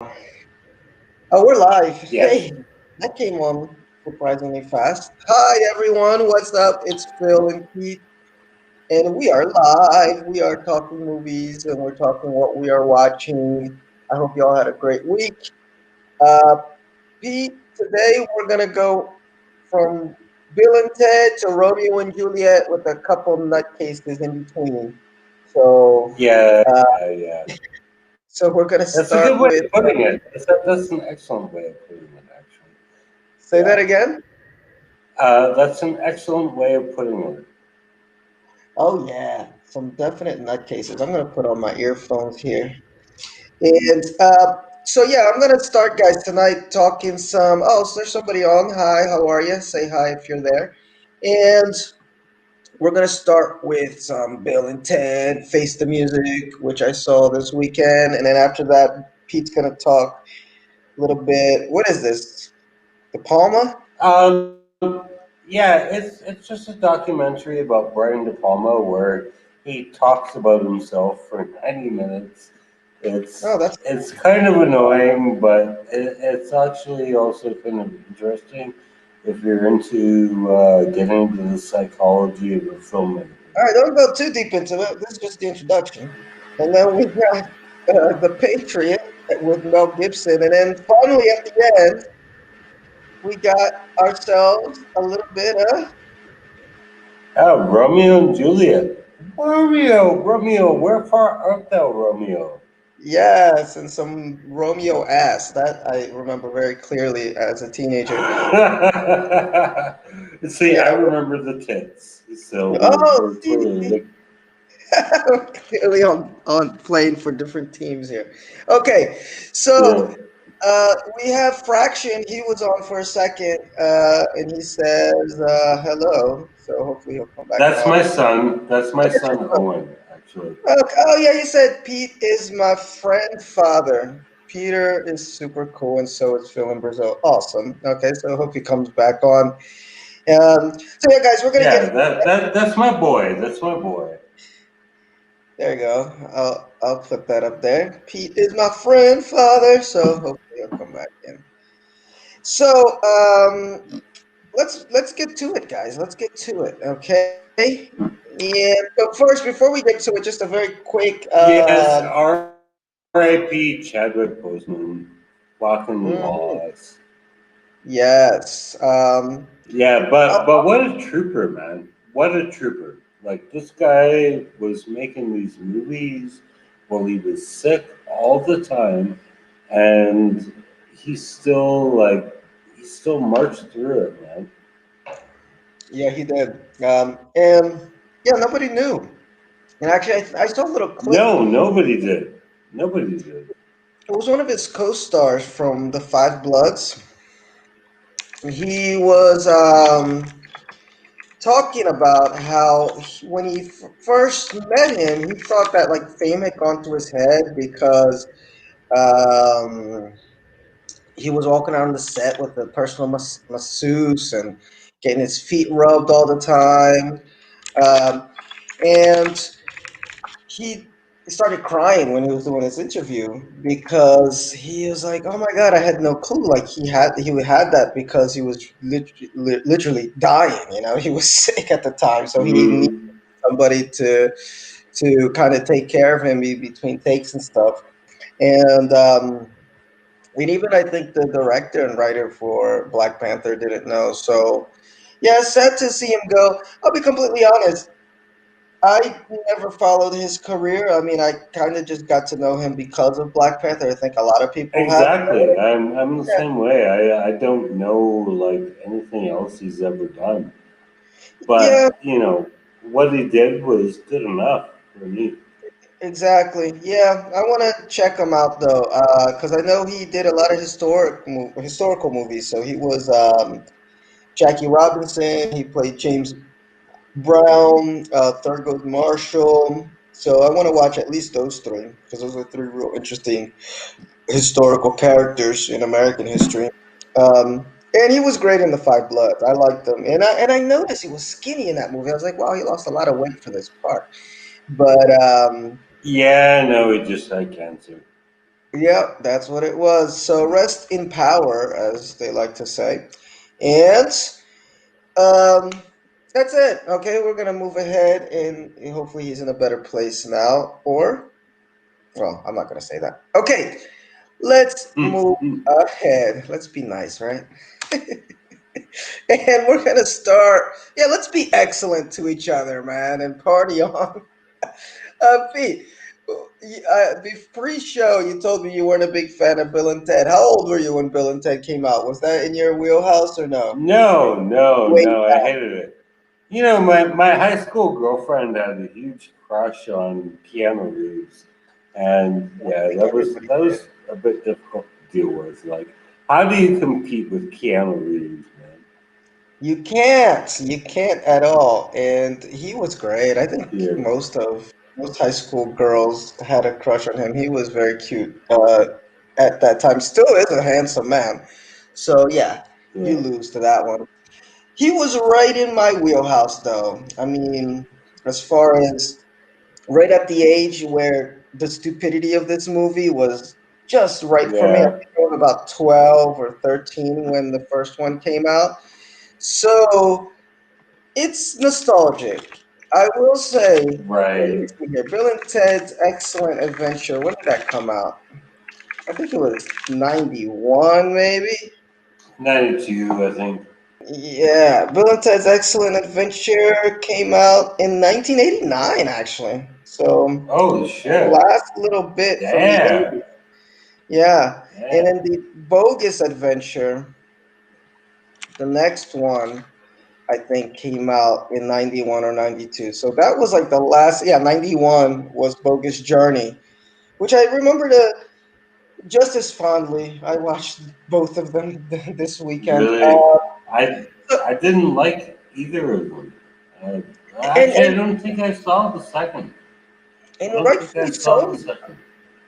Oh, we're live. Yes. Hey, that came on surprisingly fast. Hi, everyone. What's up? It's Phil and Pete, and we are live. We are talking movies and we're talking what we are watching. I hope you all had a great week. Uh, Pete, today we're going to go from Bill and Ted to Romeo and Juliet with a couple nutcases in between. So, Yeah, uh, yeah. so we're going to That's a good start way with, of putting it. That's an excellent way of putting it, actually. say that Yeah. again. That's an excellent way of putting it. Oh yeah, some definite nutcases. I'm gonna put on my earphones here. And so yeah, I'm gonna start, guys, tonight talking some. Oh, so there's somebody on. Hi, how are you? Say hi if you're there. And we're gonna start with some Bill and Ted, Face the Music, which I saw this weekend, and then after that, Pete's gonna talk a little bit. What is this? The Palma? Yeah, it's just a documentary about Brian DePalma where he talks about himself for 90 minutes. Oh, that's It's kind of annoying, but it's actually also kind of interesting if you're into getting into the psychology of a filmmaker. all right. Don't go too deep into it. This is just the introduction, and then we got the Patriot with Mel Gibson, and then finally at the end we got ourselves a little bit of Oh, Romeo and Juliet. Romeo, where far art thou, Romeo? yes, and some Romeo ass that I remember very clearly as a teenager. See, I Yeah. remember the tits, so Oh, we're see, clearly see. Clearly on playing for different teams here. Okay, yeah. so we have Fraction. He was on for a second, and he says hello. So hopefully he'll come back That's on. my son. That's my son Owen, actually. Okay. Oh yeah, you said Pete is my friend father. Peter is super cool, and so is Phil in Brazil. Awesome. Okay, so hope he comes back on. So yeah, guys, we're gonna get Yeah, into that's my boy. That's my boy. there you go. I'll put that up there. Pete is my friend father, so hopefully he'll come back in. So let's get to it, guys. Let's get to it, okay? And but first, before we get to it, just a very quick Yes, R.I.P. Chadwick Boseman, walking mhm, laws. yes. Yeah, Oh, but what a trooper, man! What a trooper! Like this guy was making these movies while he was sick all the time, and he's still he still marched through it, man. yeah, he did. And yeah, nobody knew. And actually, I saw a little clip. No, nobody did. Nobody did. It was one of his co-stars from The Five Bloods. He was talking about how when he first met him, he thought that like fame had gone to his head because um, he was walking around the set with a personal masseuse and getting his feet rubbed all the time. And he started crying when he was doing this interview because he was like, "Oh my God, I had no clue. Like he had that because he was literally dying. You know, he was sick at the time, so he needed Mm, somebody to kind of take care of him between takes and stuff." And and even I think the director and writer for Black Panther didn't know. So yeah, sad to see him go. I'll be completely honest. I never followed his career. I mean, I kind of just got to know him because of Black Panther. I think a lot of people have. exactly. I'm the same way. I don't know like anything else he's ever done. Yeah, But what he did was good enough for me. exactly. Yeah, I want to check him out though, because I know he did a lot of historical movies. So he was Jackie Robinson. He played James Brown, Thurgood Marshall. So I want to watch at least those three because those are three real interesting historical characters in American history. And he was great in The Five Bloods. I liked him, and I noticed he was skinny in that movie. I was like, wow, he lost a lot of weight for this part. But Yeah, no, he just had cancer. Yep, that's what it was. So rest in power, as they like to say. And um, that's it. Okay, we're gonna move ahead, and hopefully he's in a better place now. Or, well, I'm not gonna say that. Okay, let's move ahead. Let's be nice, right? And we're gonna start. Yeah, let's be excellent to each other, man, and party on. Pete, pre-show, you told me you weren't a big fan of Bill and Ted. How old were you when Bill and Ted came out? Was that in your wheelhouse or no? No, no, Wait, no. I hated it. You know, my high school girlfriend had a huge crush on Keanu Reeves, and I yeah, think everybody did. that was a bit difficult to deal with. Like, how do you compete with Keanu Reeves, man? You can't. You can't at all. And he was great. I think Yeah, most high school girls had a crush on him. He was very cute at that time. Still is a handsome man. So yeah, you yeah, lose to that one. He was right in my wheelhouse, though. I mean, as far as right at the age where the stupidity of this movie was just right for me. I yeah. think I was about 12 or 13 when the first one came out. So it's nostalgic. I will say, let me Right. see here. Bill and Ted's Excellent Adventure. When did that come out? I think it was 91, maybe. 92, I think. Yeah, Bill and Ted's Excellent Adventure came out in 1989, actually. So, Holy shit! last little bit from the Damn, 80s. Yeah, and damn. then the Bogus Adventure, the next one, I think came out in 91 or 92. So that was like the last, yeah, 91 was Bogus Journey, which I remember just as fondly. I watched both of them this weekend. Really, I So- I didn't like either of them. Uh, and, Actually, I and, don't think I saw the second. I and don't think I rightfully saw the so. second.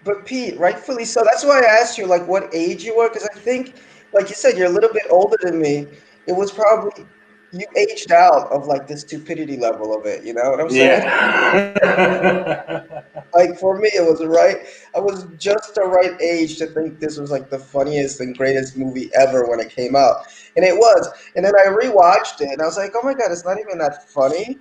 But Pete, rightfully so. That's why I asked you like what age you were, because I think, like you said, you're a little bit older than me. It was probably you aged out of like the stupidity level of it. You know what I'm saying? Yeah. Like for me, it was right. I was just the right age to think this was like the funniest and greatest movie ever when it came out, and it was. And then I rewatched it, and I was like, oh my god, it's not even that funny,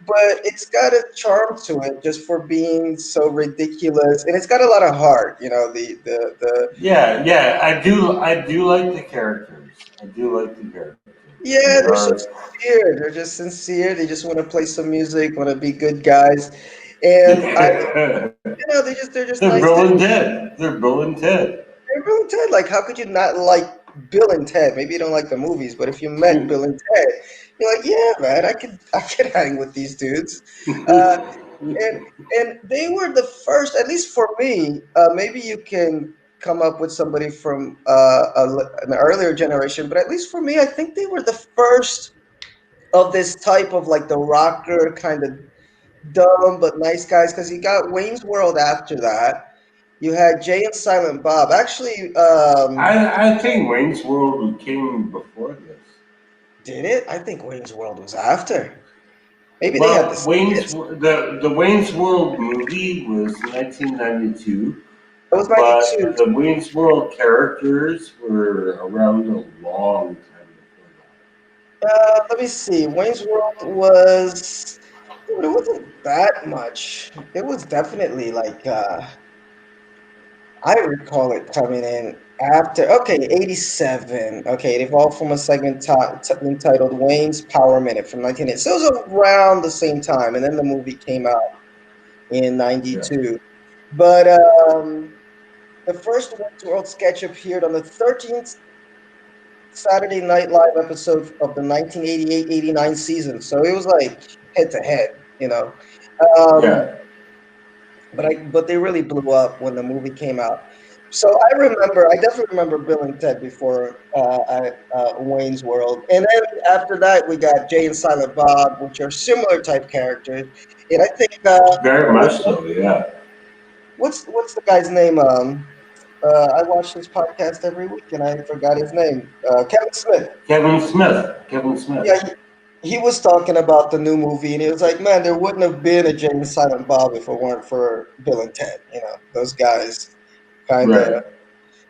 but it's got a charm to it just for being so ridiculous, and it's got a lot of heart. You know, the Yeah, yeah. I do like the characters. I do like the characters. They yeah, they're so are. sincere. They're just sincere. They just want to play some music, want to be good guys, and they're just They're nice. Bill and Ted. They're Bill and Ted. Hey, Bill and Ted, like, how could you not like Bill and Ted? Maybe you don't like the movies, but if you met Bill and Ted, you're like, yeah, man, I could hang with these dudes. Uh, and and they were the first, at least for me. Maybe you can come up with somebody from an earlier generation, but at least for me, I think they were the first of this type of like the rocker kind of dumb but nice guys. Because you got Wayne's World after that. You had Jay and Silent Bob. Actually, I think Wayne's World came before this. did it? I think Wayne's World was after. Maybe they had the Well, same hits. The Wayne's World movie was 1992, It was but 92. the Wayne's World characters were around a long time before Let me see. Wayne's World was, but it wasn't that much. It was definitely like, I recall it coming in after, okay, 87. Okay, it evolved from a segment entitled Wayne's Power Minute from 1980. So it was around the same time. And then the movie came out in that. 92. But the first Wayne's World sketch appeared on the 13th Saturday Night Live episode of the 1988-89 season. So it was like head to head, you know. Um, Yeah, but they really blew up when the movie came out. So I definitely remember Bill and Ted before Wayne's World, and then after that we got Jay and Silent Bob, which are similar type characters. And I think very much so. Yeah, what's the guy's name? I watch his podcast every week, and I forgot his name. Kevin Smith. Kevin Smith. Kevin Yeah, Smith. he was talking about the new movie, and he was like, "Man, there wouldn't have been a Jay and Silent Bob if it weren't for Bill and Ted. You know, those guys. kind of Right.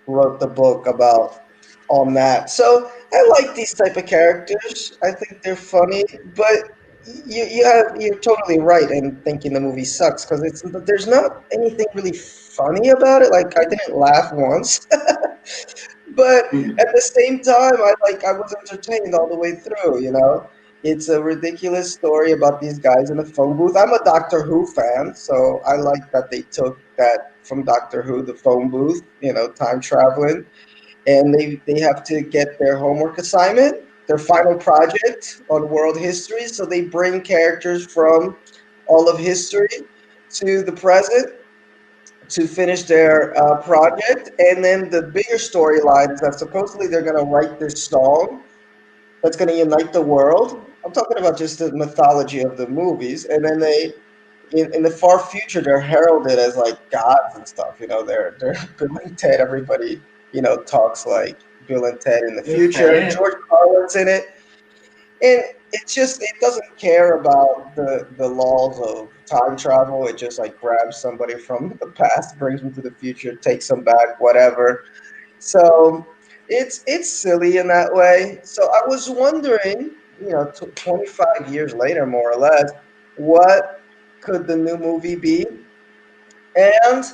wrote the book about on that. So I like these type of characters. I think they're funny, but you're totally right in thinking the movie sucks because it's there's not anything really funny about it. Like I didn't laugh once, but at the same time, I was entertained all the way through. It's a ridiculous story about these guys in a phone booth. I'm a Doctor Who fan, so I like that they took that from Doctor Who, the phone booth. Time traveling, and they have to get their homework assignment, their final project on world history. So they bring characters from all of history to the present to finish their project. And then the bigger storyline is that supposedly they're going to write this song that's going to unite the world. I'm talking about just the mythology of the movies. And then in the far future, they're heralded as like gods and stuff. They're Bill and Ted. Everybody, talks like Bill and Ted in the future. Okay. George Carlin's in it. And it doesn't care about the laws of time travel. It just like grabs somebody from the past, brings them to the future, takes them back, whatever. So it's silly in that way. So I was wondering, 25 years later, more or less, what could the new movie be? And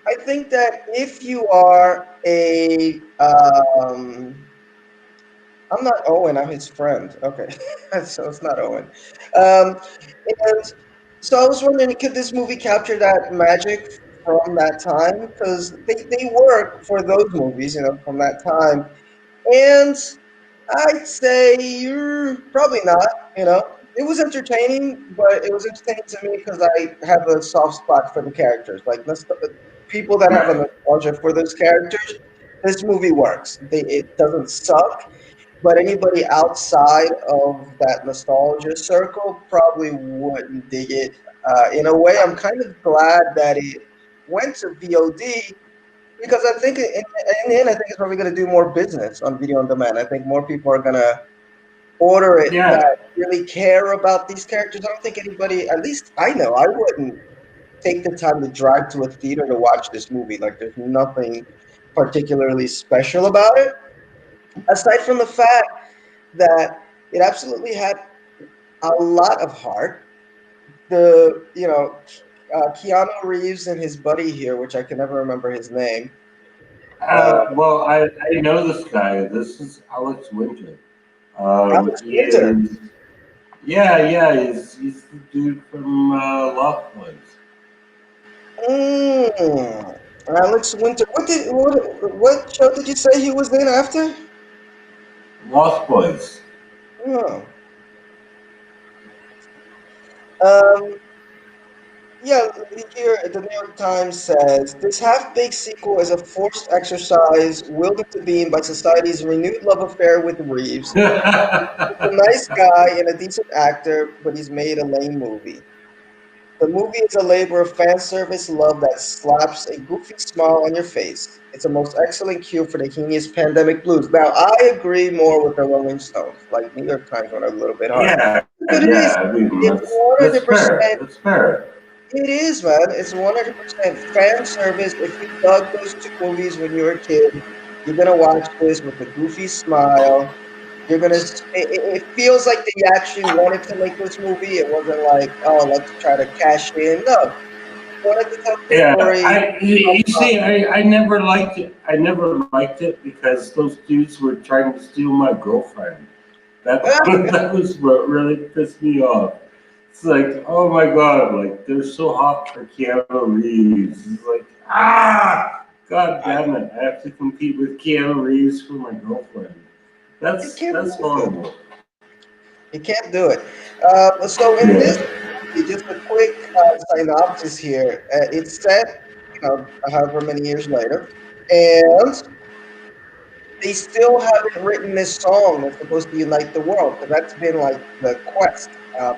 I think that if you are I'm not Owen, I'm his friend. Okay, so it's not Owen. Um, and so I was wondering, could this movie capture that magic from that time? Because they work for those movies, from that time. And I'd say probably not. It was entertaining, but it was entertaining to me because I have a soft spot for the characters. Like people that have a Right. nostalgia for those characters, this movie works. It doesn't suck, but anybody outside of that nostalgia circle probably wouldn't dig it. In a way, I'm kind of glad that it went to VOD because I think in the end, I think it's probably going to do more business on video on demand. I think more people are going to order it Yeah. that really care about these characters. I don't think anybody, at least I know, I wouldn't take the time to drive to a theater to watch this movie. Like, there's nothing particularly special about it, aside from the fact that it absolutely had a lot of heart. Keanu Reeves and his buddy here, which I can never remember his name. Well, I know this guy. This is Alex Winter. Alex He Winter. is. Yeah. He's the dude from Lost Boys. Mm, Alex Winter. What show did you say he was in after? Lost Boys. Oh. Um, yeah, here the New York Times says this half-baked sequel is a forced exercise willed into being by society's renewed love affair with Reeves. He's a nice guy and a decent actor, but he's made a lame movie. The movie is a labor of fan service love that slaps a goofy smile on your face. It's a most excellent cue for the heinous pandemic blues. Now, I agree more with the Rolling Stones. Like, New York Times went a little bit hard. But it Yeah. is. I mean, It's that's fair. 100%. That's fair. It is, man. It's 100% fan service. If you dug those two movies when you were a kid, you're gonna watch this with a goofy smile. You're gonna. It feels like they actually wanted to make this movie. It wasn't like, oh, let's try to cash in. No, they wanted to tell the Yeah. story. You see, I never liked it. I never liked it because those dudes were trying to steal my girlfriend. That that was what really pissed me off. It's like, oh my god, like they're so hot for Keanu Reeves. It's like, god damn it, I have to compete with Keanu Reeves for my girlfriend. You That's can't do it. horrible. You can't do it. So in this Yeah. movie, just a quick synopsis here. It's set, however many years later, and they still haven't written this song that's supposed to unite the world. So that's been like the quest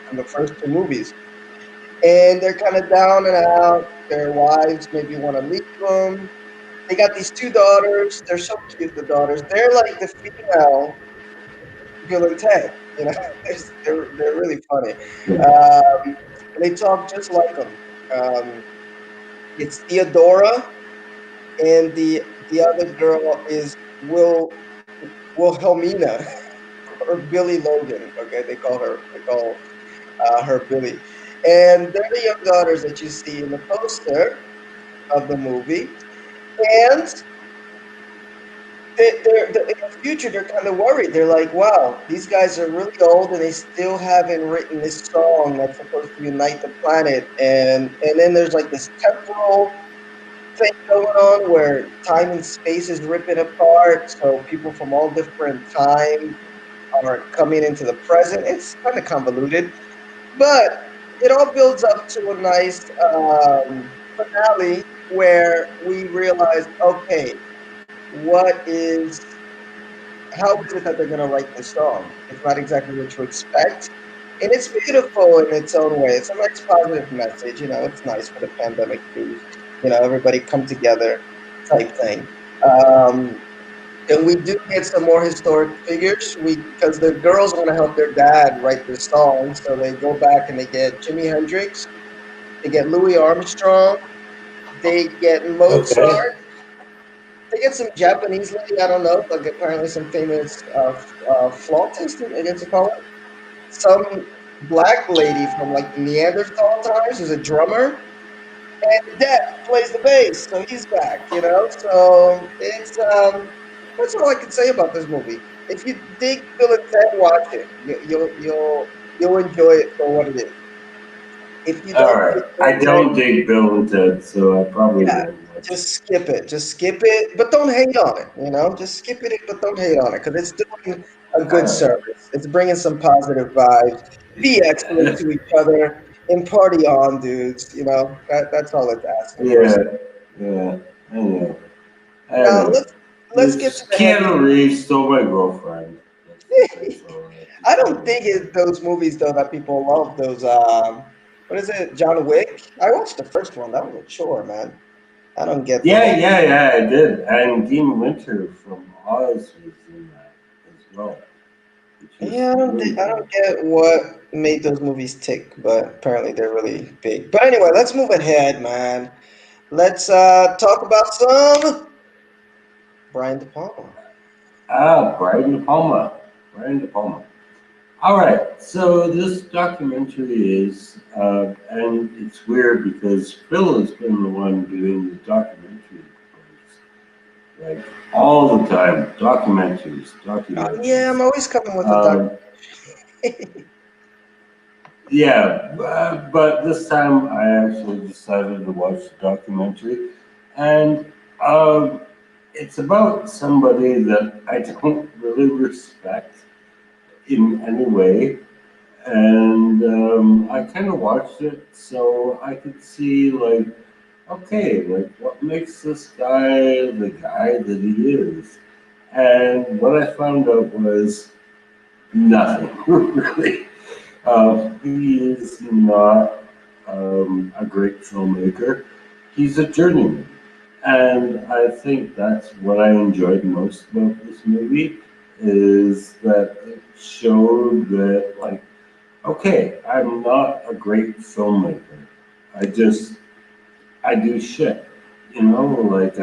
from the first two movies. And they're kind of down and out. Their wives maybe want to leave them. They got these two daughters. They're so cute, the daughters. They're like the female Bill and Ted. They're really funny. They talk just like them. It's Theodora and the other girl is Wilhelmina or Billy Logan. Okay, they call her Billy, and they're the young daughters that you see in the poster of the movie, and they're in the future. They're kind of worried. They're like, "Wow, these guys are really old, and they still haven't written this song that's supposed to unite the planet." And then there's like this temporal thing going on where time and space is ripping apart. So people from all different time are coming into the present. It's kind of convoluted, but it all builds up to a nice finale where we realize, okay, what is how is it that they're going to write this song? It's not exactly what you expect. And it's beautiful in its own way. It's a nice positive message. It's nice for the pandemic to, everybody come together type thing. Um, and we do get some more historic figures because the girls want to help their dad write this song. So they go back and they get Jimi Hendrix, they get Louis Armstrong, they get Okay. Mozart, they get some Japanese lady, I don't know, like apparently some famous flautist, I guess you call it. Some black lady from like the Neanderthal times who's a drummer, and Depp plays the bass, so he's back. So that's all I can say about this movie. If you dig Bill and Ted, watch it. You'll enjoy it for what it is. If you All don't right. dig Bill I and Ted, don't dig Bill and Ted, so I probably yeah, won't watch it. just skip it. Just skip it, but don't hate on it. Just skip it, but don't hate on it because it's doing a All good right. service. It's bringing some positive vibes. Be excellent to each other and party on, dudes. That's all it's asking for. Yeah, yeah, I know. I Now know. let's get to This the heavy. Keanu Reeves stole my girlfriend. That's all I have to I say don't about think it's those movies though that people love. Those what is it? John Wick. I watched the first one. That was a chore, man. I don't get the yeah, whole. yeah, yeah, I did. And Dean Winter from Oz was in that as well, which was Yeah, really I good. don't get what made those movies tick, but apparently they're really big. But anyway, let's move ahead, man. Let's talk about some Brian De Palma. Brian De Palma. Brian De Palma. All right, so this documentary is, and it's weird because Phil has been the one doing the documentary like all the time. Documentaries, Yeah, documentaries. I'm always coming with a doc. Um, yeah, but this time I actually decided to watch the documentary, and it's about somebody that I don't really respect in any way. And I kind of watched it so I could see, like, okay, like what makes this guy the guy that he is. And what I found out was nothing, really. He is not a great filmmaker. He's a journeyman. And I think that's what I enjoyed most about this movie is that it showed that, like, okay, I'm not a great filmmaker. I just, I do shit. Like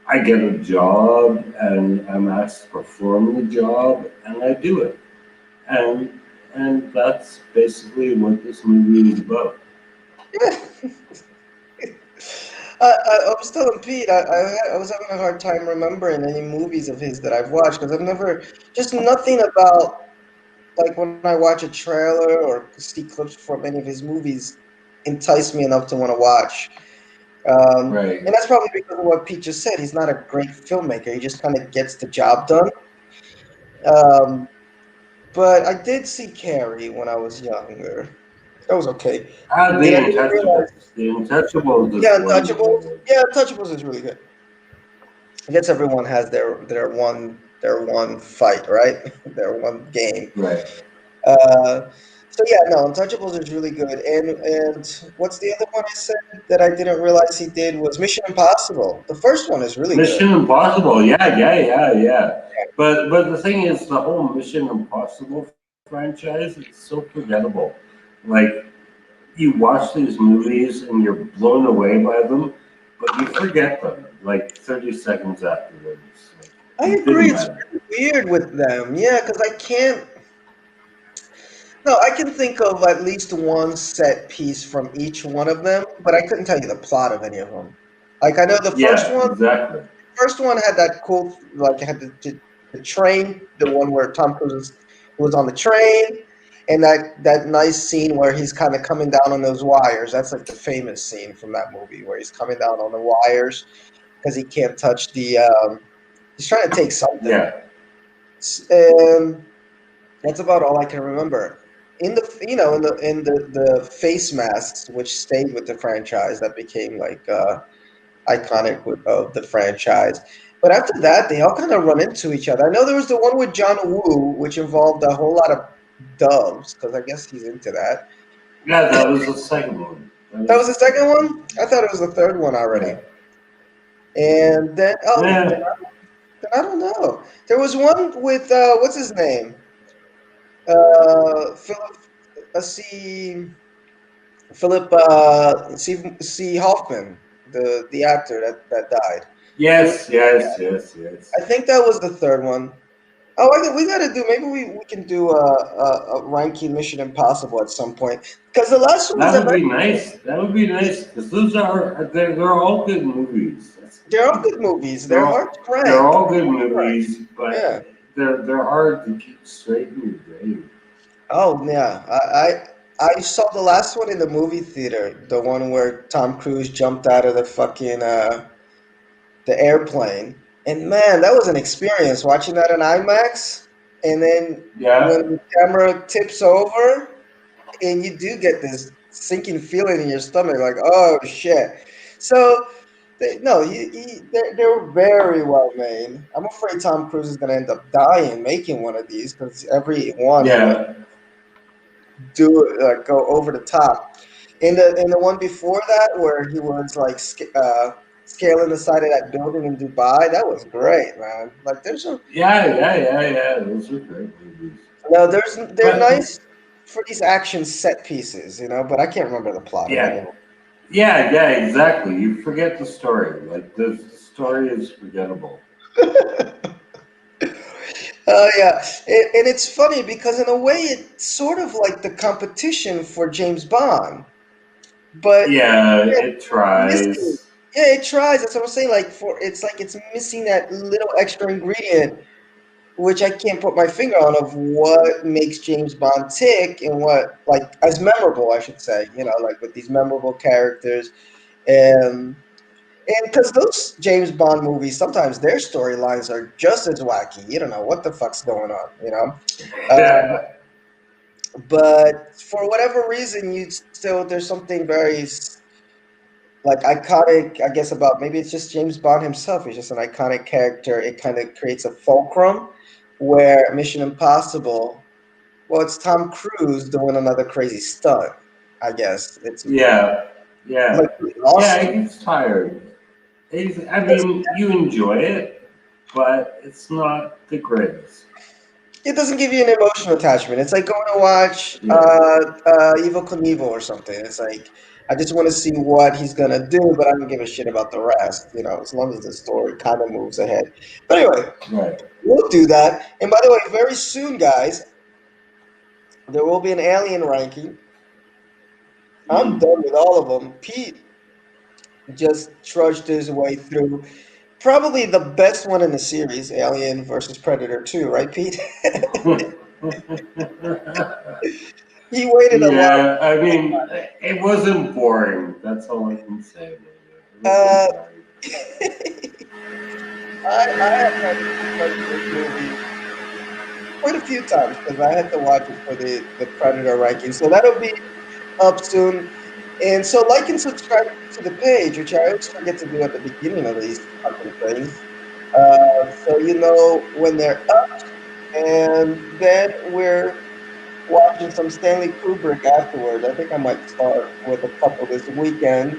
I get a job and I'm asked to perform the job and I do it. And and that's basically what this movie is about. I was telling Pete, I was having a hard time remembering any movies of his that I've watched because I've never, just nothing about, like when I watch a trailer or see clips from any of his movies entice me enough to want to watch. Right. And that's probably because of what Pete just said. He's not a great filmmaker. He just kind of gets the job done. Um, but I did see Carrie when I was younger. That was okay. The And I didn't realize, Untouchables. The Untouchables is yeah, one that I Untouchables. like. Yeah, Untouchables is really good. I guess everyone has their one fight, right? Their one game. Right. So yeah, no, Untouchables is really good. And what's the other one I said that I didn't realize he did was Mission Impossible. The first one is really good. Mission Impossible. Yeah, yeah, yeah, yeah. But the thing is, the whole Mission Impossible franchise, it's so forgettable. Like you watch these movies and you're blown away by them, but you forget them like 30 seconds afterwards. Like, I it agree. didn't It's matter. really weird with them. Yeah, because I can't. No, I can think of at least one set piece from each one of them, but I couldn't tell you the plot of any of them. Like I know the first Yeah, one. exactly. First one had that cool, like it had the train, the one where Tom Cruise was on the train, and that nice scene where he's kind of coming down on those wires. That's like the famous scene from that movie where he's coming down on the wires because he can't touch the. He's trying to take something, Yeah, and that's about all I can remember. In the in the face masks, which stayed with the franchise, that became like iconic of the franchise. But after that, they all kind of run into each other. I know there was the one with John Woo, which involved a whole lot of doves, because I guess he's into that. yeah, that was the second one. That That was was the the second second one. one. I thought it was the third one already. Yeah, And then, yeah, then I don't know. There was one with what's his name? Philip. See, Philip. C. Hoffman, the actor that died. There was, yes, yes, yes, yes. I think that was the third one. Oh, we got to do. Maybe we can do a ranking Mission Impossible at some point because the last ones That that would be nice. That would be nice because those are they're all good movies. That's the they're all thing. good movies. They're They're hard all to they're rank. all good movies, but Yeah. they're hard to keep straight in your brain. Oh yeah. I saw the last one in the movie theater. The one where Tom Cruise jumped out of the fucking the airplane. And man, that was an experience watching that in IMAX. And then when Yeah, the camera tips over, and you do get this sinking feeling in your stomach, like, oh shit. So, no, they were very well made. I'm afraid Tom Cruise is going to end up dying making one of these because every one he wants yeah, to do go over the top. In the one before that, where he was like scaling the side of that building in Dubai, that was great, man. Like, there's a yeah. Those are great movies. no, they're But nice for these action set pieces, but I can't remember the plot of any yeah, of them. yeah, exactly. You forget the story. Like the story is forgettable. Yeah, and it's funny because in a way it's sort of like the competition for James Bond, but Yeah, yeah, it it's missing. tries. Yeah, it tries. That's what I'm saying. Like it's like it's missing that little extra ingredient, which I can't put my finger on of what makes James Bond tick and what like as memorable, I should say. Like with these memorable characters and. And because those James Bond movies, sometimes their storylines are just as wacky. You don't know what the fuck's going on. Yeah, But for whatever reason, you still there's something very like iconic, I guess, about maybe it's just James Bond himself. He's just an iconic character. It kind of creates a fulcrum where Mission Impossible. Well, it's Tom Cruise doing another crazy stunt. I guess it's yeah, like yeah, really yeah. awesome. It gets tired. I mean, you enjoy it, but it's not the greatest. It doesn't give you an emotional attachment. It's like going to watch Yeah, Evil Knievel or something. It's like I just want to see what he's gonna do, but I don't give a shit about the rest. As long as the story kind of moves ahead. But anyway, right. we'll do that. And by the way, very soon, guys, there will be an Alien ranking. I'm Mm. done with all of them. Pete just trudged his way through probably the best one in the series, Alien versus Predator 2, right, Pete? He waited a lot. Yeah, I mean, it wasn't boring. That's all I can say about it. It wasn't Uh, boring. I have had to rewatch this movie quite a few times because I had to watch it for the Predator ranking. So that'll be up soon. And so like and subscribe to the page, which I always forget to do at the beginning of these fucking things. So you know when they're up. And then we're watching some Stanley Kubrick afterwards. I think I might start with a couple this weekend.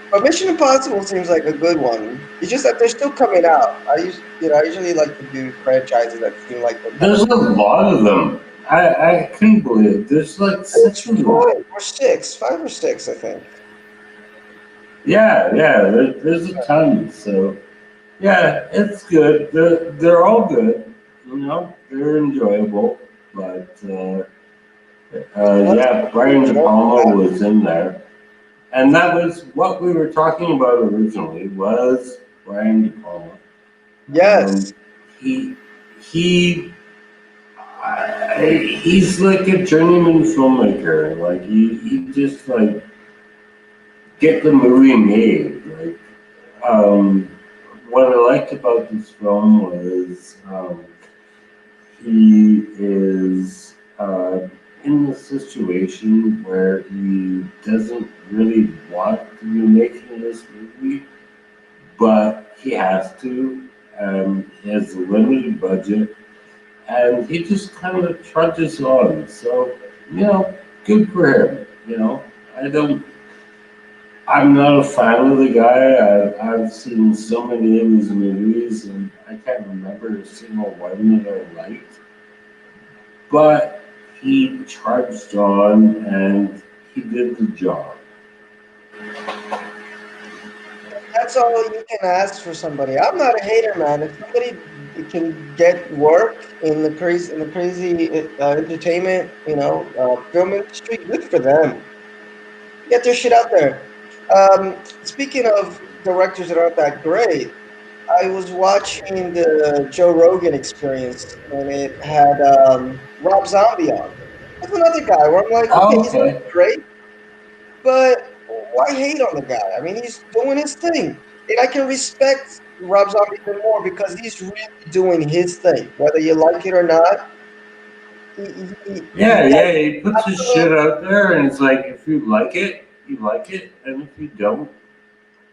But Mission Impossible seems like a good one. It's just that they're still coming out. I usually like to do franchises that seem like they're kind There's of. a lot of them. I couldn't believe it. There's like There's such a lot. five or six, I think. Yeah. There's a ton. So yeah, it's good. They're all good. You know, they're enjoyable. But So let's yeah, see Brian De what we Palma got. was in there, and that was what we were talking about originally. Was Brian De Palma? Yes, Um, he he he's like a journeyman filmmaker. Like he just like get the movie made. Like what I liked about this film was he is in the situation where he doesn't really want to be making this movie, but he has to. He has a limited budget, and he just kind of trudges on. So, you know, good for him. You know, I don't. I'm not a fan of the guy. I've seen so many of his movies, and I can't remember a single one that I liked. But he trudged on, and he did the job. that's all you can ask for somebody. I'm not a hater, man. If somebody can get work in the crazy entertainment, film industry, good for them. Get their shit out there. Speaking of directors that aren't that great, I was watching the Joe Rogan Experience, and it had Rob Zombie on. That's another guy where I'm like, okay, he's not Okay. great, but why hate on the guy? I mean, he's doing his thing, and I can respect Rob Zombie even more because he's really doing his thing, whether you like it or not. He has He puts his absolute shit out there, and it's like, if you like it, and if you don't,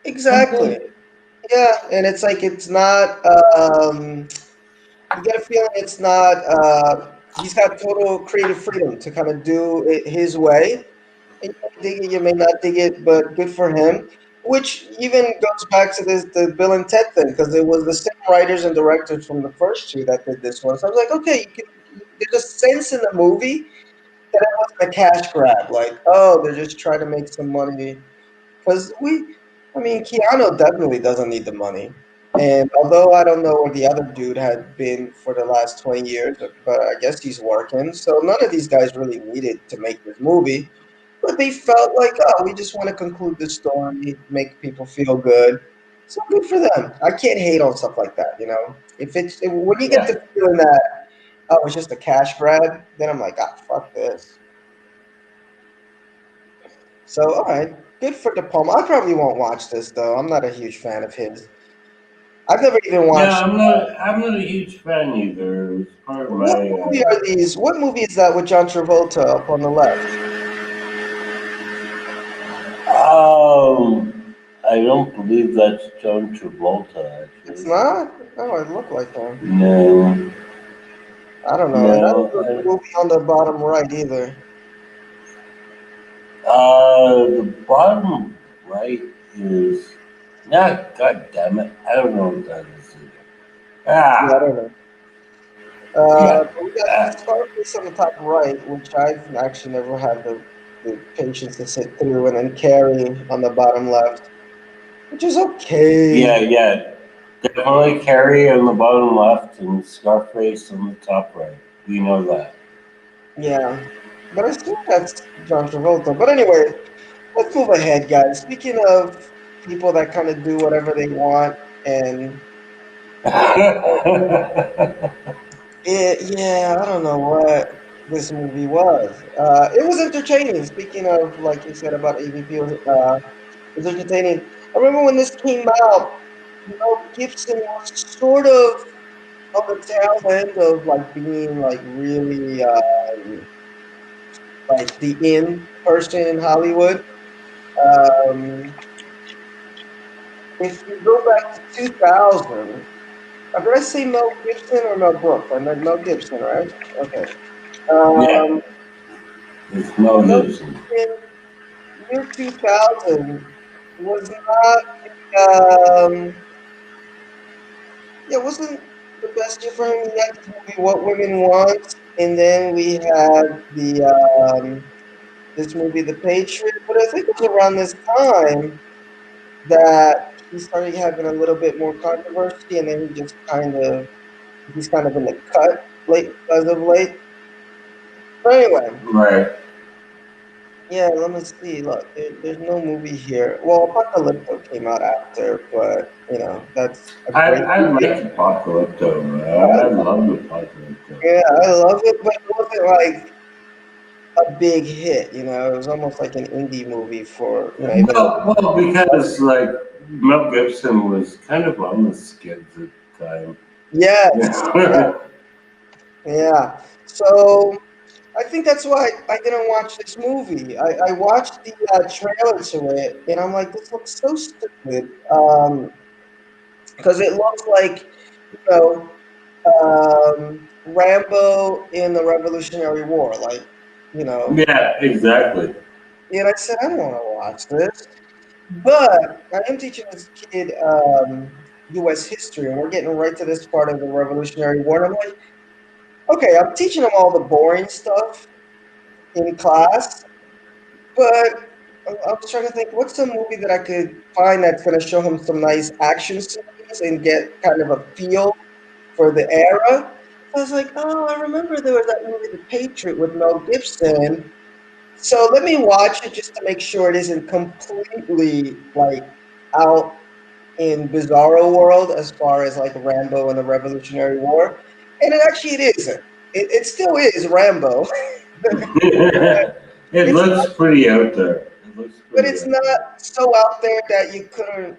exactly. okay. Yeah, and it's like it's not. You get a feeling it's not. He's got total creative freedom to kind of do it his way. And you may dig it, you may not dig it, but good for him. Which even goes back to this the Bill and Ted thing because it was the same writers and directors from the first two that did this one. So I was like, okay, there's a sense in the movie that it wasn't a cash grab. Like, oh, they're just trying to make some money because I mean, Keanu definitely doesn't need the money. And although I don't know where the other dude had been for the last 20 years, but I guess he's working. So none of these guys really needed to make this movie. But they felt like, oh, we just want to conclude the story, make people feel good. So good for them. I can't hate on stuff like that, you know? When you get Yeah. the feeling that, oh, it's just a cash grab, then I'm like, ah, fuck this. So, all right, good for DePalma. I probably won't watch this though. I'm not a huge fan of his. I've never even Yeah, watched. I'm not a huge fan either. It was part of What my movie are these? What movie is that with John Travolta up on the left? I don't believe that's John Travolta It's actually. not. Oh, it looked like him. No, I don't know. And that no. was the movie on the bottom right either. The bottom right is, yeah. God damn it! I don't know what that is either. Yeah, I Ah, don't know. yeah. But we got Uh, Scarface on the top right, which I've actually never had the patience to sit through, and then Carrie on the bottom left, which is okay. yeah. Definitely Carrie on the bottom left and Scarface on the top right. We know that. Yeah, but I think that's John Travolta. But anyway, let's move ahead, guys. Speaking of people that kind of do whatever they want, and yeah, I don't know what this movie was. It was entertaining. Speaking of, like you said about AVP, it was entertaining. I remember when this came out, Gibson was sort of on the tail end of like being like really like the in person in Hollywood. Um, if you go back to 2000, did I say Mel Gibson or Mel Brooks? I meant Mel Gibson, right? Okay. Yeah, Um, it's Mel Mel Gibson. Gibson, year 2000 was not yeah, it wasn't the best year for him. He had this movie, What Women Want, and then we had this movie, The Patriot. But I think it was around this time that he started having a little bit more controversy, and then he's kind of in the cut late as of late. But anyway, Right. yeah, let me see. Look, there's no movie here. Well, Apocalypto came out after, but that's a great I movie. like Apocalypto. I I, love Apocalypto. yeah, I love it, but it wasn't like a big hit. It was almost like an indie movie for even though. Well, because like Mel Gibson was kind of on the skids at the time. Yes, Yeah. yeah. So I think that's why I didn't watch this movie. I watched the trailer to it, and I'm like, this looks so stupid. Because it looks like, you know, Rambo in the Revolutionary War. Yeah, exactly. And I said, I don't want to watch this. But I am teaching this kid U.S. history, and we're getting right to this part of the Revolutionary War. And I'm like, okay, I'm teaching him all the boring stuff in class, but I was trying to think, what's a movie that I could find that's going to show him some nice action scenes and get kind of a feel for the era. So I was like, oh, I remember there was that movie, The Patriot, with Mel Gibson. So let me watch it just to make sure it isn't completely like out in bizarro world as far as like Rambo and the Revolutionary War. And it isn't. It still is Rambo. It It's looks pretty out there. It looks but pretty it's out not there. so out there that you couldn't,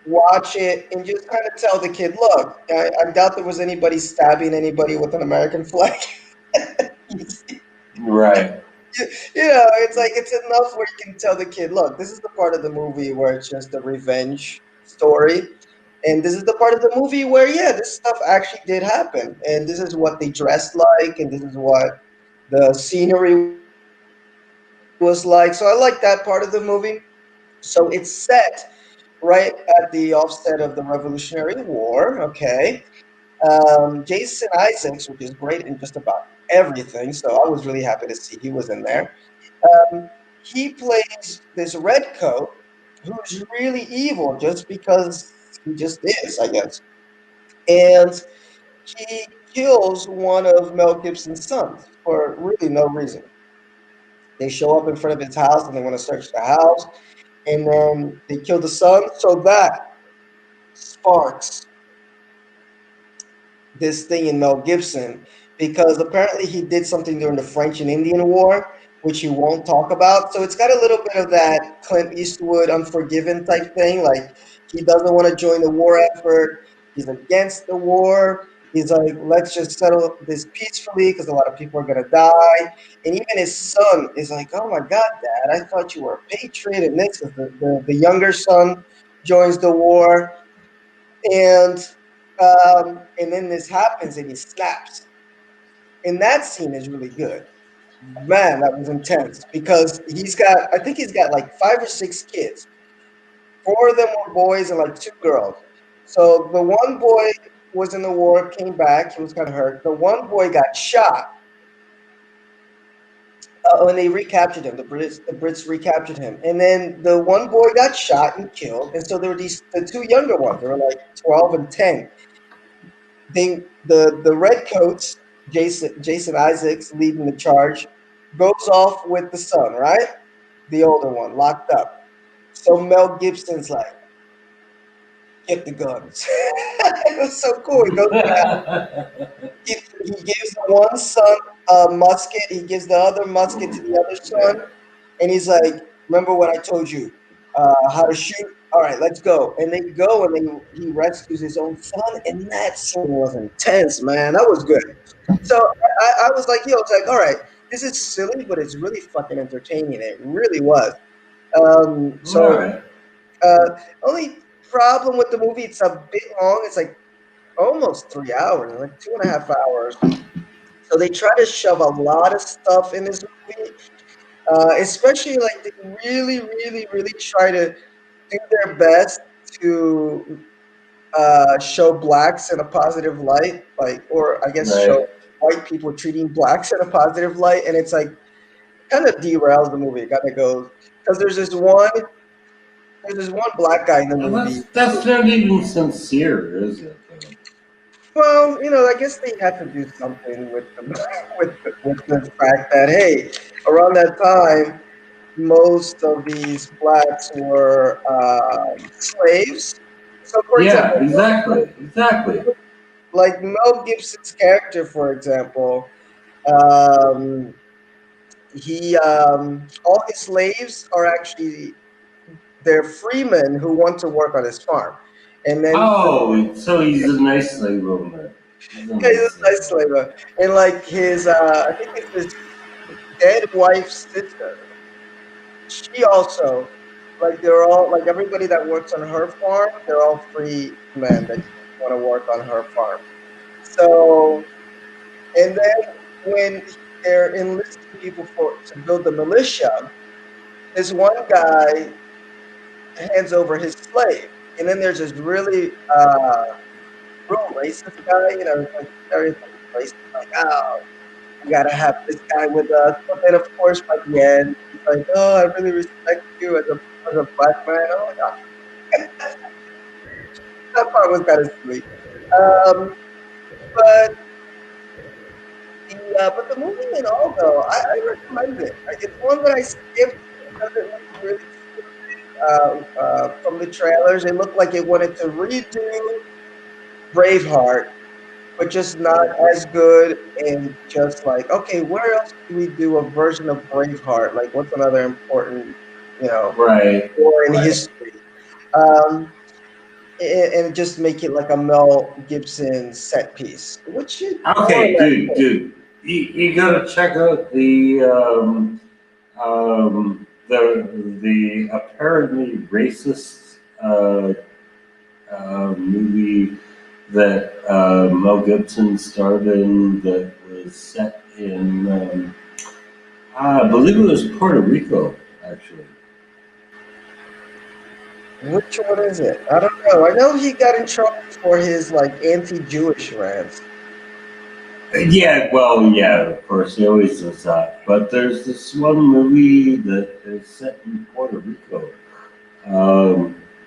watch it and just kind of tell the kid, look, I doubt there was anybody stabbing anybody with an American flag. Right. It's like it's enough where you can tell the kid, look, this is the part of the movie where it's just a revenge story. And this is the part of the movie where, yeah, this stuff actually did happen. And this is what they dressed like, and this is what the scenery was like. So I like that part of the movie. So it's set right at the offset of the Revolutionary War, okay? Jason Isaacs, which is great in just about everything, so I was really happy to see he was in there. Um, he plays this redcoat who's really evil just because he just is, I guess. And he kills one of Mel Gibson's sons for really no reason. They show up in front of his house and they want to search the house, and then they kill the son. So that sparks this thing in Mel Gibson because apparently he did something during the French and Indian War, which he won't talk about. So it's got a little bit of that Clint Eastwood Unforgiven type thing. Like he doesn't want to join the war effort. He's against the war. He's like, let's just settle this peacefully because a lot of people are gonna die. And even his son is like, oh my God, Dad, I thought you were a patriot. And this is the younger son joins the war, and and then this happens and he snaps. And that scene is really good. Man, that was intense because I think he's got like 5 or 6 kids. 4 of them were boys and like 2 girls. So the one boy was in the war, came back, he was kind of hurt. The one boy got shot when they recaptured him. The Brits recaptured him. And then the one boy got shot and killed. And so there were the 2 younger ones, they were like 12 and 10. The redcoats, Jason Isaacs leading the charge, goes off with the son, right? The older one, locked up. So Mel Gibson's like, get the guns. It was so cool. He goes to the house. He gives the one son a musket. He gives the other musket to the other son, and he's like, "Remember when I told you how to shoot? All right, let's go." And they go, and he rescues his own son, and that scene was intense, man. That was good. So I was like, "Yo," I was like, "All right, this is silly, but it's really fucking entertaining." It really was. All So right. only problem with the movie, it's a bit long. It's like almost 3 hours, like 2.5 hours. So they try to shove a lot of stuff in this movie, especially like they really, really, really try to do their best to show blacks in a positive light, like, or I guess show Right. white people treating blacks in a positive light, and it's like kind of derails the movie. It kind of goes because there's this one there's this one black guy in the Well, movie. that's not even sincere, is it? Though? Well, I guess they had to do something with the with the fact that, hey, around that time, most of these blacks were slaves. So, for Yeah, example, exactly, exactly. like Mel Gibson's character, for example, um, he all his slaves are actually they're freemen who want to work on his farm, and then Oh, so he's a nice slave owner. He's a yeah, he's nice a slave nice owner. slaver, and like his I think it's his dead wife's sister. She also like they're all like everybody that works on her farm. They're all free men that want to work on her farm. So and then when they're enlisting people for to build the militia, this one guy hands over his slave, and then there's this really real racist guy. It's like stereotypical racist, like, oh, we gotta have this guy with us. But then, of course, by the end, he's like, oh, I really respect you as a black man. Oh my god, that part was kind of sweet. Um, but but the movie in all though, I recommend it. It's one that I skipped because it looked really from the trailers. It looked like it wanted to redo Braveheart, but just not as good. And just like, okay, where else can we do a version of Braveheart? Like, what's another important, you know, Right, war in right. history? Um, and just make it like a Mel Gibson set piece, which it more or Okay, less dude, is. dude, you gotta check out the apparently racist movie that Mel Gibson starred in that was set in I believe it was Puerto Rico, actually. Which one is it? I don't know. I know he got in trouble for his like anti-Jewish rants. Yeah, well, yeah, of course, he always does that. But there's this one movie that is set in Puerto Rico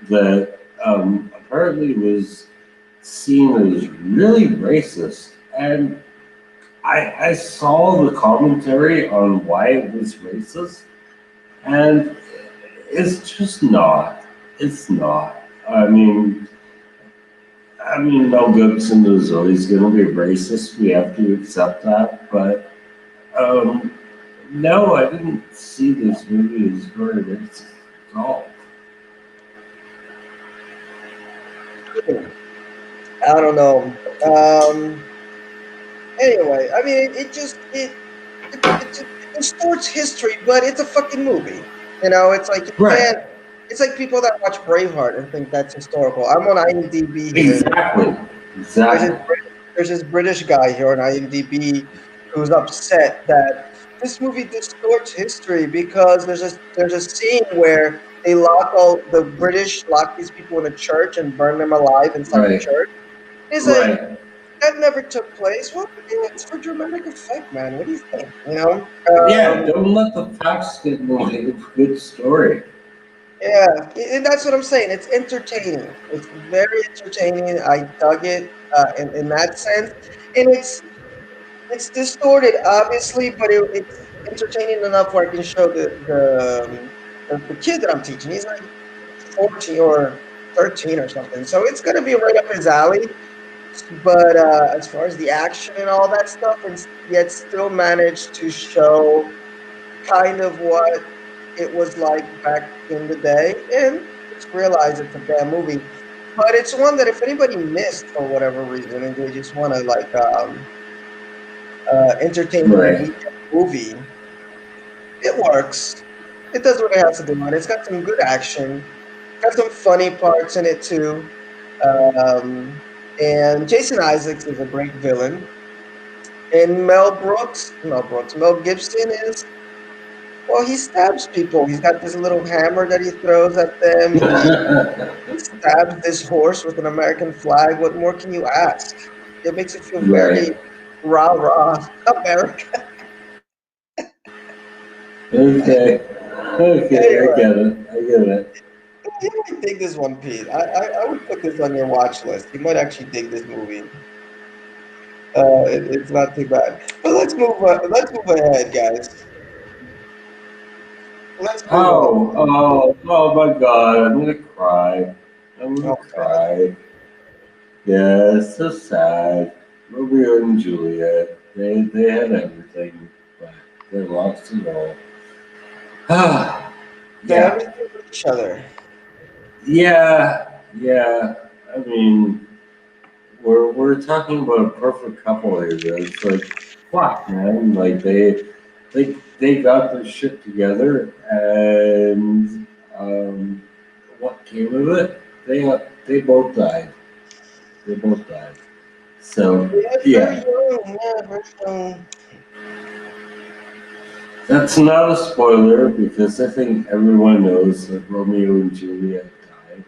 that apparently was seen as really racist. And I saw the commentary on why it was racist, and it's just not. It's not. I mean, Mel Gibson is always going to be racist. We have to accept that. But um, no, I didn't see this movie as very racist at all. I don't know. Anyway, I mean, it distorts history, but it's a fucking movie. It's like you can't. Right. It's like people that watch Braveheart and think that's historical. I'm on IMDb here, and Exactly. there's this Exactly. there's this British guy here on IMDb who's upset that this movie distorts history because there's a scene where the British lock these people in a church and burn them alive inside the Right. church. It's like Right. that never took place. Well, yeah, it's for dramatic effect, man. What do you think? Yeah, don't let the facts get in the way of a good story. Yeah, and that's what I'm saying. It's entertaining. It's very entertaining. I dug it in that sense, and it's distorted, obviously, but it's entertaining enough where I can show the kid that I'm teaching. He's like 14 or 13 or something, so it's gonna be right up his alley. But as far as the action and all that stuff, and yet still managed to show kind of what it was like back in the day, and just realize it's a damn movie. But it's one that if anybody missed for whatever reason, and they just want to like entertain in a Right. weekend movie, it works. It does what it has to do, and it's got some good action. Got some funny parts in it too. Um, and Jason Isaacs is a great villain. And Mel Gibson is, well, he stabs people. He's got this little hammer that he throws at them. He stabs this horse with an American flag. What more can you ask? It makes it feel very Right. rah rah America. Okay. Okay, I Anyway, get it. I get it. you might dig this one, Pete. I would put this on your watch list. You might actually dig this movie. It's not too bad. But let's move. Let's move ahead, guys. Let's move on. Oh my God! I'm gonna cry. I'm gonna Oh man. cry. Yeah, it's so sad. Romeo and Juliet. They had everything, but they lost it all. Ah, They had yeah, everything for each other. yeah. I mean, we're talking about a perfect couple here. It's like, fuck, man. Like they got their shit together, and what came of it? They both died. They both died. So Yeah, very yeah, young. Yeah, very young. that's not a spoiler because I think everyone knows that Romeo and Juliet died.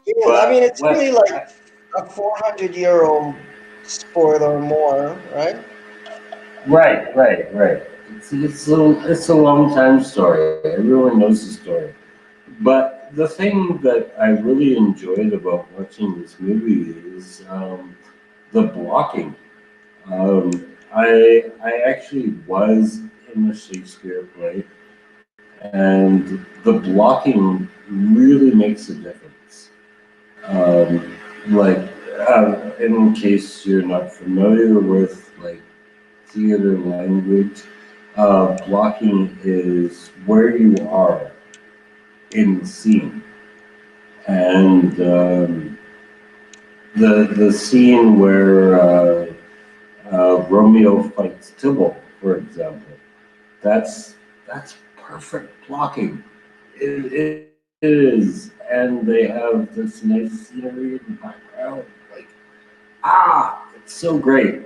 Yeah, I mean, But it's really like a 400-year-old spoiler more, right? right. It's a long time story. Everyone knows the story. But the thing that I really enjoyed about watching this movie is the blocking. I actually was in the Shakespeare play, and the blocking really makes a difference. Um, like, in case you're not familiar with like theater language, blocking is where you are in the scene, and the scene where Romeo fights Tybalt, for example. That's perfect blocking. It is, and they have this nice scenery in the background. Like, it's so great.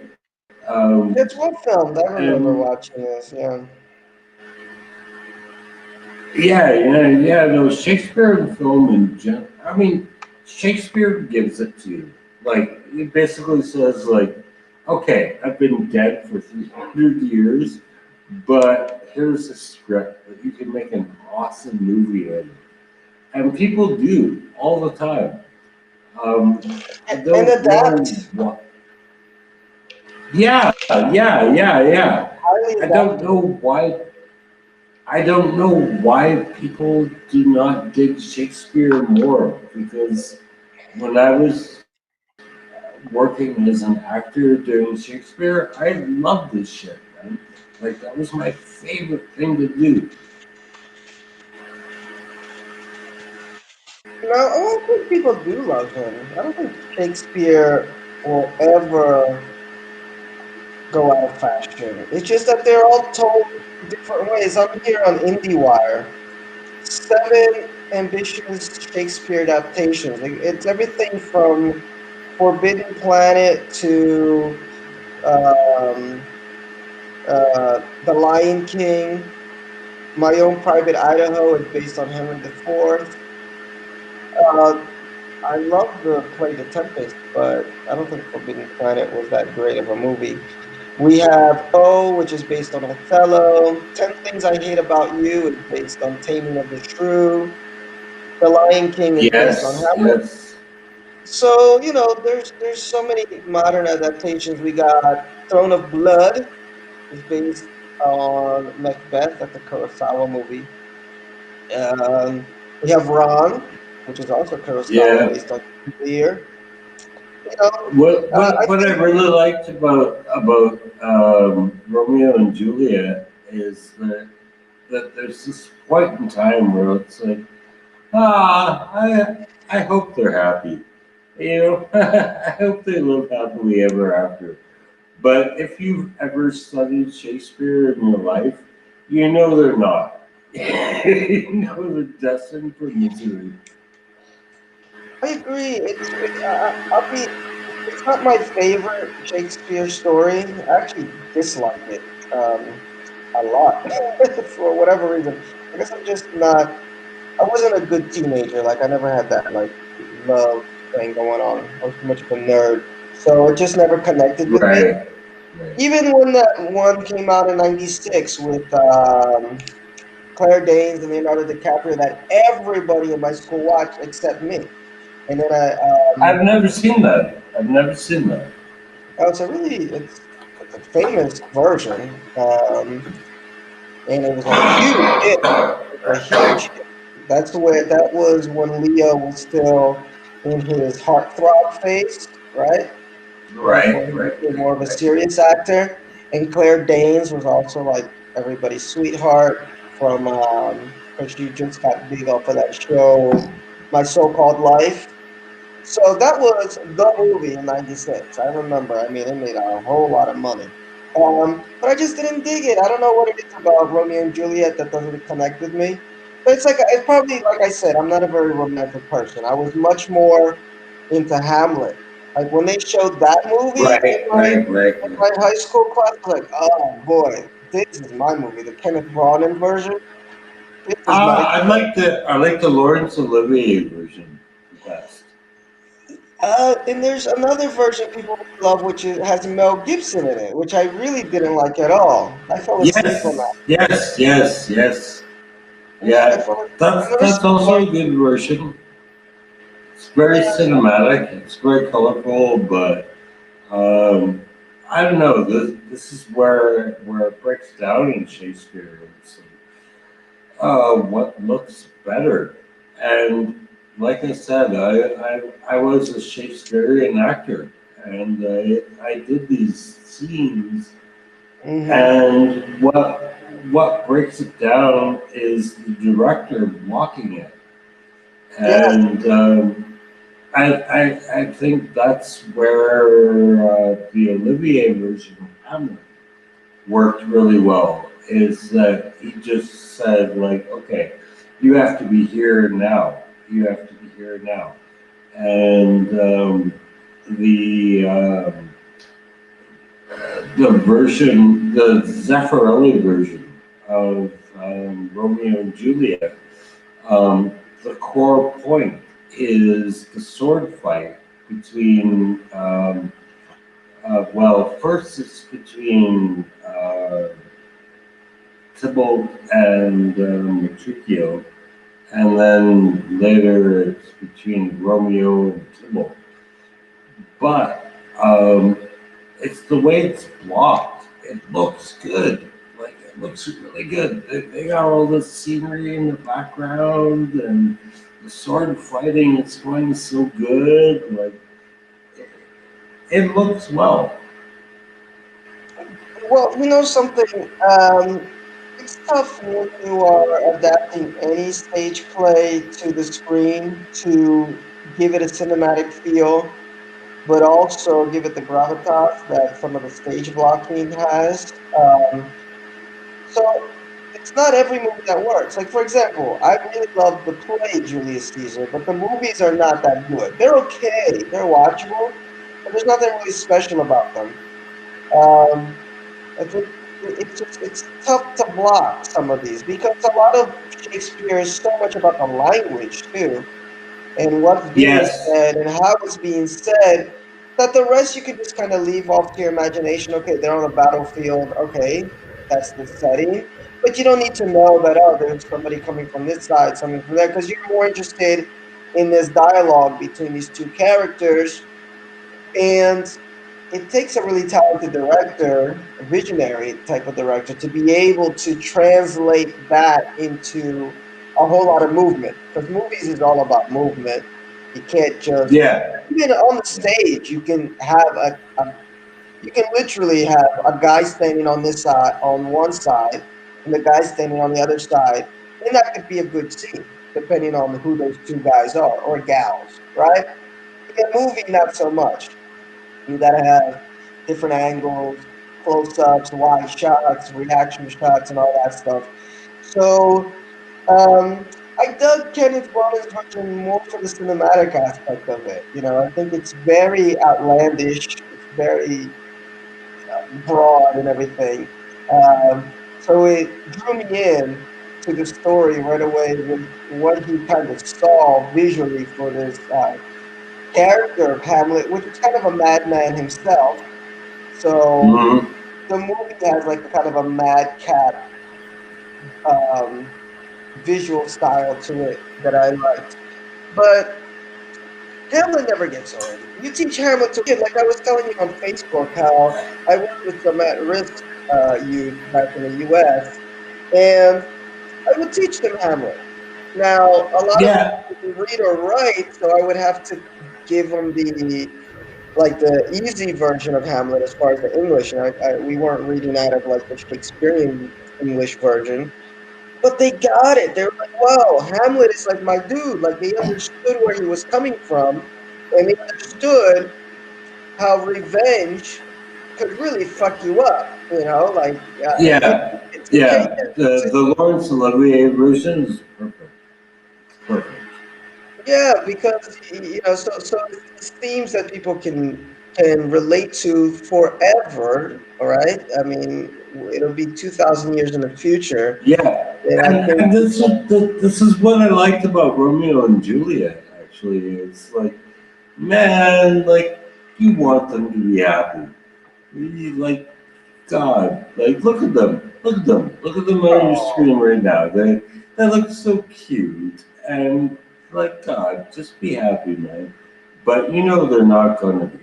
It's well filmed. I remember And watching this. Yeah. yeah. No, Shakespeare and film in general. I mean, Shakespeare gives it to you. Like, it basically says, like, okay, I've been dead for 300 years, but here's a script that you can make an awesome movie in. And people do all the time. I And don't know adapt. what. Yeah. I Highly don't know adaptable. why. I don't know why people do not dig Shakespeare more because when I was working as an actor doing Shakespeare, I loved this shit, man. Like that was my favorite thing to do. No, I don't think people do love him. I don't think Shakespeare will ever go out of fashion. It's just that they're all told different ways. I'm here on IndieWire. 7 ambitious Shakespeare adaptations. Like, it's everything from Forbidden Planet to um, The Lion King. My Own Private Idaho is based on Henry IV. Uh, I love the play The Tempest, but I don't think Forbidden Planet was that great of a movie. We have O, which is based on Othello. 10 Things I Hate About You is based on Taming of the Shrew. The Lion King is based on Yes, Hamlet. yes, So, there's so many modern adaptations. We got Throne of Blood is based on Macbeth, that's a Kurosawa movie. We have Ron, which is also Kurosawa yeah. based on Lear. You know, I What I think really liked about Romeo and Juliet is that there's this point in time where it's like, I hope they're happy. You know, I hope they live happily ever after. But if you've ever studied Shakespeare in your life, you know they're not. You know they're destined for misery. I agree. I'll be. It's not my favorite Shakespeare story. I actually dislike it a lot for whatever reason. I guess I'm just not. I wasn't a good teenager. Like, I never had that like love thing going on. I was too much of a nerd, so it just never connected with me. Right. Right. Even when that one came out in '96 with Claire Danes and Leonardo DiCaprio that everybody in my school watched except me. And then I've never seen that. I've never seen that. oh, it's a famous version, and it was a huge hit. It was a huge hit. That's the way that was when Leo was still in his heartthrob phase, right? Before Right, he right, became right, more of a right. serious actor. And Claire Danes was also like everybody's sweetheart from because she just got big off of that show, My So-Called Life. So that was the movie in '96. I remember. I mean, it made a whole lot of money. But I just didn't dig it. I don't know what it is about Romeo and Juliet that doesn't connect with me. But it's probably like I said. I'm not a very romantic person. I was much more into Hamlet. Like when they showed that movie Right, right, right, in right. my high school class, I was like, oh boy, this is my movie, the Kenneth Branagh version. This is my I like the Laurence Olivier version the best. And there's another version people love, which has Mel Gibson in it, which I really didn't like at all. I fell asleep on that. Yes, yes, yes, yes. Yeah, I Yeah, fell. I that's never that's saw also Mel. a good version. It's very Yeah, cinematic. It's very colorful, but um, I don't know. This is where it breaks down in Shakespeare. It's like, what looks better? And like I said, I was a Shakespearean actor, and I did these scenes. hmm And what breaks it down is the director blocking it, yeah, and I think that's where the Olivier version of Hamlet worked really well. Is that he just said like, okay, you have to be here now. You have to be here now, and the the Zeffirelli version of Romeo and Juliet, the core point is the sword fight between, well, first it's between Tybalt and Mercutio, and then later it's between Romeo and Tybalt. But it's the way it's blocked. It looks good. Like it looks really good. They got all this scenery in the background and the sword fighting is going so good. Like it, it looks well. well, you know something. It's tough when you are adapting any stage play to the screen to give it a cinematic feel, but also give it the gravitas that some of the stage blocking has. So it's not every movie that works. Like for example, I really love the play Julius Caesar, but the movies are not that good. They're okay, they're watchable, but there's nothing really special about them. Um, I think it's tough to block some of these because a lot of Shakespeare is so much about the language too and what's being Yes. said and how it's being said that the rest you can just kind of leave off to your imagination. Okay, they're on a battlefield. Okay, that's the setting. But you don't need to know that, oh, there's somebody coming from this side, something from there, because you're more interested in this dialogue between these two characters. And it takes a really talented director, a visionary type of director, to be able to translate that into a whole lot of movement. Because movies is all about movement. You can't just Yeah. even on the stage. You can have you can literally have a guy standing on this side on one side and the guy standing on the other side, and that could be a good scene depending on who those two guys are or gals, right? In a movie, not so much. You gotta have different angles, close-ups, wide shots, reaction shots, and all that stuff. So I dug Kenneth Branagh's version more for the cinematic aspect of it. You know, I think it's very outlandish. It's very broad and everything. So it drew me in to the story right away with what he kind of saw visually for this character of Hamlet, which is kind of a madman himself. So Hmm. the movie has like a kind of a madcap visual style to it that I liked. But Hamlet never gets old. You teach Hamlet to a kid, like I was telling you on Facebook, how I worked with some at-risk youth back in the U.S. and I would teach them Hamlet. Now, a lot of them Yeah, didn't read or write, so I would have to give them the easy version of Hamlet as far as the English. And we weren't reading out of like the Shakespearean English version, but they got it. They were like, "Wow, Hamlet is like my dude." Like they understood where he was coming from, and they understood how revenge could really fuck you up. yeah, It's okay yeah. The Lawrence Olivier version is perfect. Perfect. Yeah, because so it's themes that people can relate to forever. All right, I mean, it'll be 2,000 years in the future, Yeah, and I and think this is what I liked about Romeo and Juliet. Actually, it's like, man, like you want them to be happy. You, like God, like look at them, look at them on your oh, screen right now. They look so cute, and like God, just be happy, man. But you know they're not gonna be.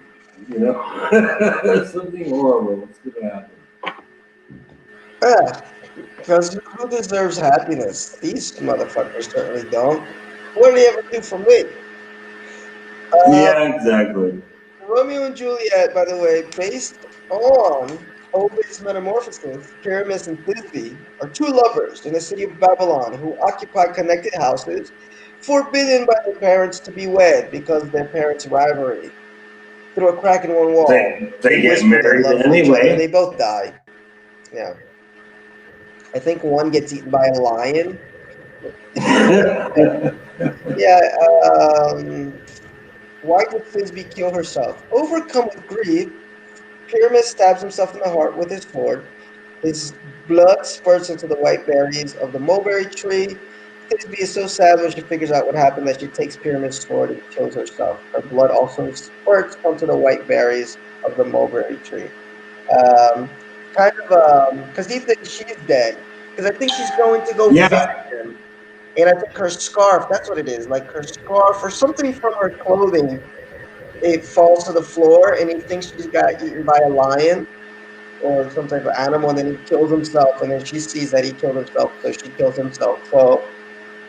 You know, something horrible is gonna happen. yeah, because who deserves happiness? These motherfuckers certainly don't. What did they ever do for me? Uh, Yeah, exactly. Romeo and Juliet, by the way, based on Ovid's Metamorphoses, Pyramus and Thisbe are two lovers in the city of Babylon who occupy connected houses, forbidden by their parents to be wed because of their parents' rivalry. Through a crack in one wall, they They get whisper their married love for each other, and they anyway. both die. Yeah, I think one gets eaten by a lion. Yeah. Why did Thisbe kill herself? Overcome with grief, Pyramus stabs himself in the heart with his sword. His blood spurts into the white berries of the mulberry tree. Thisbe is so sad when she figures out what happened that she takes Pyramus' sword and kills herself. Her blood also spurts onto the white berries of the mulberry tree. Um, because he thinks she's dead. Because I think she's going to go visit Yeah, him. And I think her scarf, that's what it is. Like her scarf or something from her clothing, it falls to the floor and he thinks she's got eaten by a lion or some type of animal, and then he kills himself, and then she sees that he killed himself, so she kills himself. So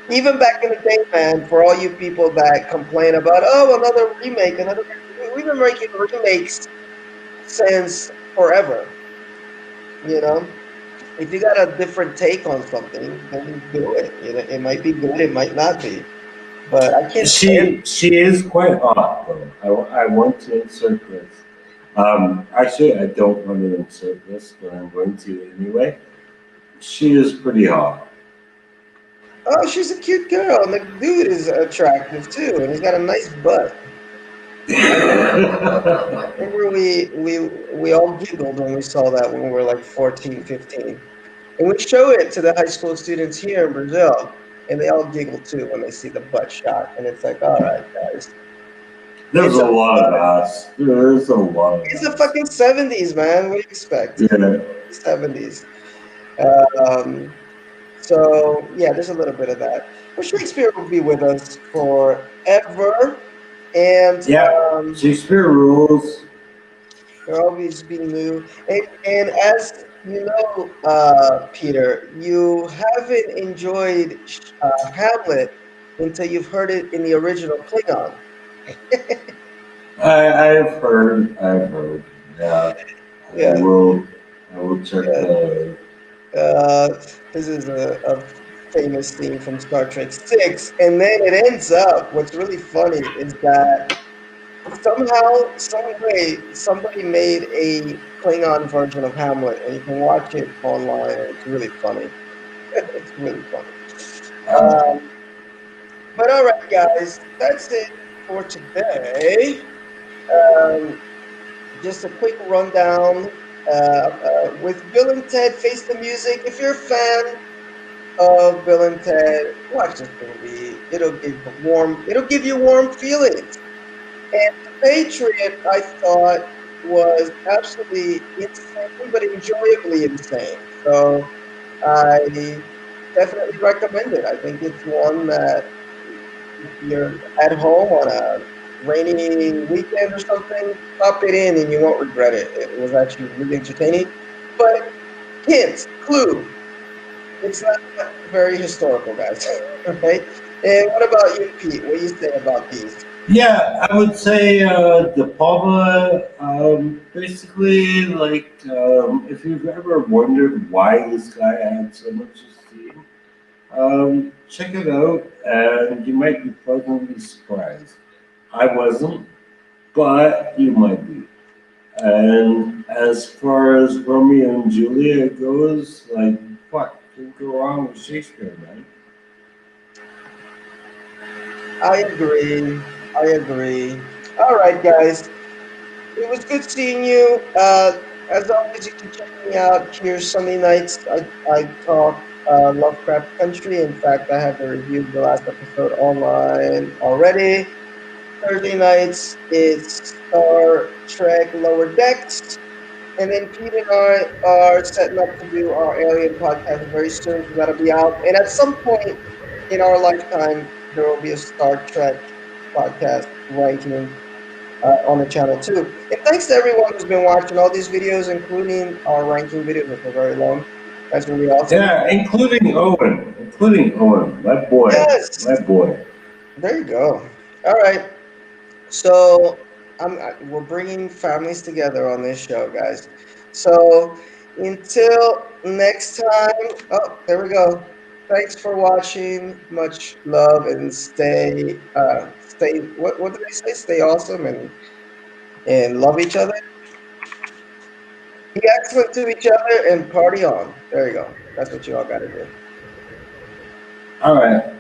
even back in the day, man, for all you people that complain about, oh, another remake, we've been making remakes since forever. You know, if you got a different take on something, then do it. You know, it might be good, it might not be, but I can't stand. she is quite hot though. I want to insert this. Actually, I don't want to insert this, but I'm going to anyway. She is pretty hot. Oh, she's a cute girl, and the dude is attractive too, and he's got a nice butt. Remember we all giggled when we saw that when we were like 14, 15. And we show it to the high school students here in Brazil, and they all giggle too when they see the butt shot. And it's like, all right, guys, There's it's a a lot of ass. There's a lot of it's the ass. fucking 70s, man. What do you expect? Yeah. 70s. Um, so yeah, there's a little bit of that. But Shakespeare will be with us forever, and Yeah. Shakespeare rules. there'll always be new. And as you know, Peter, you haven't enjoyed Hamlet until you've heard it in the original Klingon. I've heard. I've heard. Yeah. I Yeah, will. I will check yeah. that out. Uh, this is a famous scene from Star Trek 6. And then it ends up, what's really funny is that somehow, some way, somebody made a Klingon version of Hamlet, and you can watch it online, and it's really funny. It's really funny. Uh, Um, but all right, guys, that's it for today. Um, just a quick rundown with Bill and Ted Face the Music. If you're a fan of Bill and Ted, watch this movie. It'll give you warm feelings. And the Patriot, I thought, was absolutely insane, but enjoyably insane. So I definitely recommend it. I think it's one that if you're at home on a rainy weekend or something, pop it in and you won't regret it. It was actually really entertaining. But hint, clue, it's not very historical, guys. Right? And what about you, Pete? What do you say about these? Yeah, I would say DePalma, basically, like, if you've ever wondered why this guy had so much esteem, check it out, and you might be pleasantly surprised. I wasn't, but you might be. And as far as Romeo and Juliet goes, like, what can go wrong with Shakespeare, man? I agree. I agree. All right, guys. It was good seeing you. As always, you can check me out here Sunday nights. I talk Lovecraft Country. In fact, I have a review of the last episode online already. Thursday nights, it's Star Trek Lower Decks. And then Pete and I are setting up to do our Alien podcast very soon. So that'll be out. And at some point in our lifetime, there will be a Star Trek podcast ranking on the channel too. And thanks to everyone who's been watching all these videos, including our ranking videos, which are very long. That's really awesome. Yeah, including Owen, Yes, my boy. there you go. All right, so we're bringing families together on this show, guys. So until next time. Oh, there we go. Thanks for watching. Much love and stay. What did they say? Stay awesome and love each other. Be excellent to each other and party on. There you go. That's what you all got to do. All right.